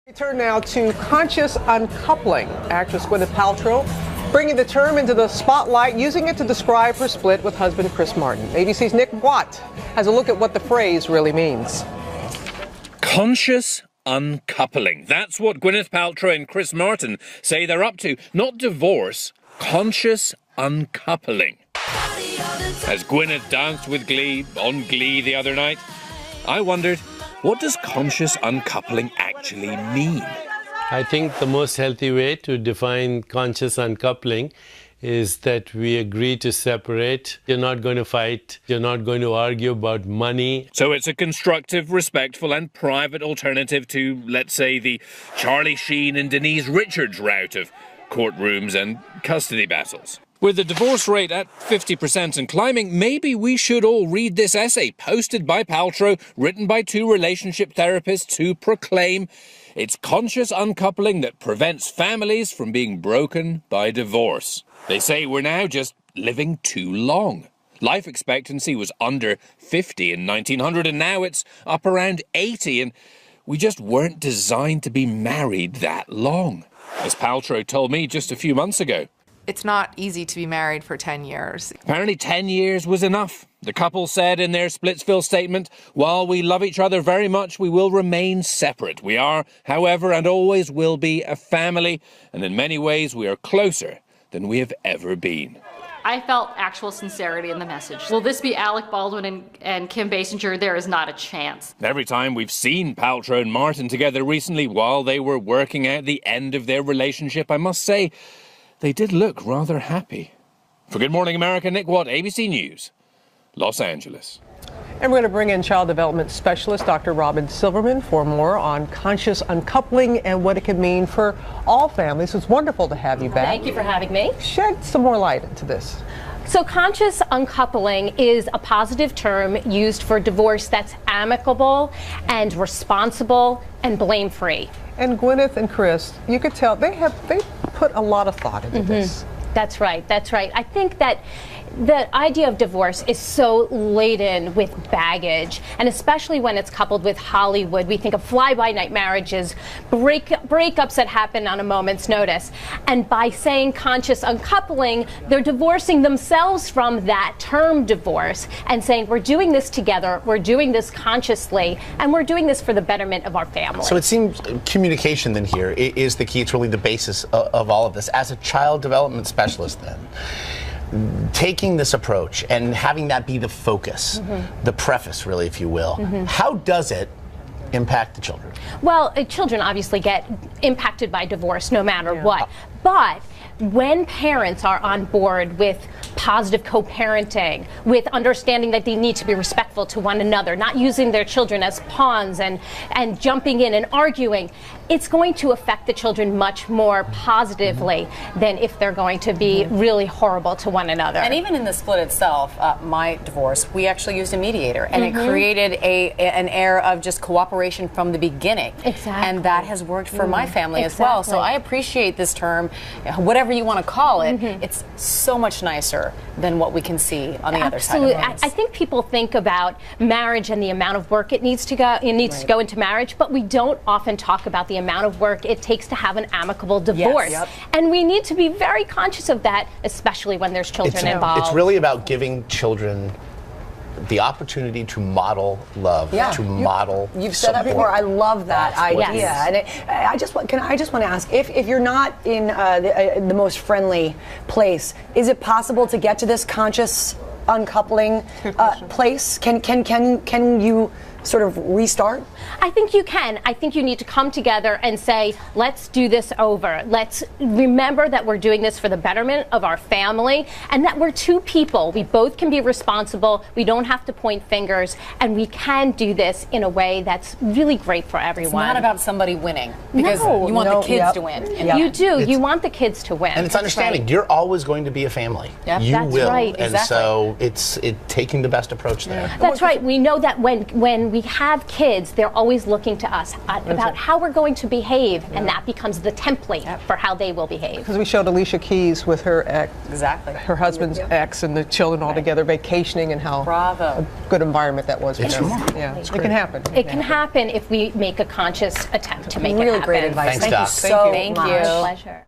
We turn now to conscious uncoupling. Actress Gwyneth Paltrow bringing the term into the spotlight, using it to describe her split with husband Chris Martin. ABC's Nick Watt has a look at what the phrase really means. Conscious uncoupling. That's what Gwyneth Paltrow and Chris Martin say they're up to. Not divorce, conscious uncoupling. As Gwyneth danced with Glee on Glee the other night, I wondered, what does conscious uncoupling actually mean? I think the most healthy way to define conscious uncoupling is that we agree to separate. You're not going to fight. You're not going to argue about money. So it's a constructive, respectful and private alternative to, let's say, the Charlie Sheen and Denise Richards route of courtrooms and custody battles. With the divorce rate at 50% and climbing, maybe we should all read this essay posted by Paltrow, written by two relationship therapists who proclaim it's conscious uncoupling that prevents families from being broken by divorce. They say we're now just living too long. Life expectancy was under 50 in 1900 and now it's up around 80, and we just weren't designed to be married that long, as Paltrow told me just a few months ago. It's not easy to be married for 10 years. Apparently 10 years was enough. The couple said in their Splitsville statement, while we love each other very much, we will remain separate. We are, however, and always will be a family, and in many ways we are closer than we have ever been. I felt actual sincerity in the message. Will this be Alec Baldwin and Kim Basinger? There is not a chance. Every time we've seen Paltrow and Martin together recently while they were working out the end of their relationship, I must say, they did look rather happy. For Good Morning America, Nick Watt, ABC News, Los Angeles. And we're going to bring in child development specialist Dr. Robin Silverman for more on conscious uncoupling and what it can mean for all families. It's wonderful to have you back. Thank you for having me. Shed some more light into this. So conscious uncoupling is a positive term used for divorce that's amicable and responsible and blame-free. And Gwyneth and Chris, you could tell they put a lot of thought into this. That's right. That's right. I think that the idea of divorce is so laden with baggage, and especially when it's coupled with Hollywood. We think of fly-by-night marriages, breakups that happen on a moment's notice. And by saying conscious uncoupling, they're divorcing themselves from that term divorce and saying, we're doing this together, we're doing this consciously, and we're doing this for the betterment of our family. So it seems communication then here is the key. It's really the basis of all of this. As a child development specialist then, taking this approach and having that be the focus, the preface really, if you will, how does it impact the children? Well, children obviously get impacted by divorce no matter what, but when parents are on board with positive co-parenting, with understanding that they need to be respectful to one another, not using their children as pawns and jumping in and arguing, it's going to affect the children much more positively than if they're going to be really horrible to one another. And even in the split itself, my divorce, we actually used a mediator, and it created an air of just cooperation from the beginning. Exactly. And that has worked for my family as well. So I appreciate this term, whatever you want to call it. It's so much nicer than what we can see on the other side of things. I think people think about marriage and the amount of work it needs to go to go into marriage, but we don't often talk about the amount of work it takes to have an amicable divorce. And we need to be very conscious of that, especially when there's children involved. It's really about giving children the opportunity to model love, to model You've said that before. I love that idea. And I just want to ask, if you're not in the most friendly place, is it possible to get to this conscious uncoupling place? Can you sort of restart? I think you can. I think you need to come together and say, let's do this over. Let's remember that we're doing this for the betterment of our family and that we're two people. We both can be responsible. We don't have to point fingers, and we can do this in a way that's really great for everyone. It's not about somebody winning, because you want the kids to win. You do. You want the kids to win. And it's understanding you're always going to be a family. You That's will. right. And so it's taking the best approach there. That's right. We know that when when we have kids, they're always looking to us about how we're going to behave, and that becomes the template for how they will behave. Because we showed Alicia Keys with her ex, her husband's ex, and the children all together vacationing, and how a good environment that was for them. Yeah, it can happen. It can happen if we make a conscious attempt to make it happen. Really great advice. Thanks, Thank Doc. you so Thank you. much. Pleasure.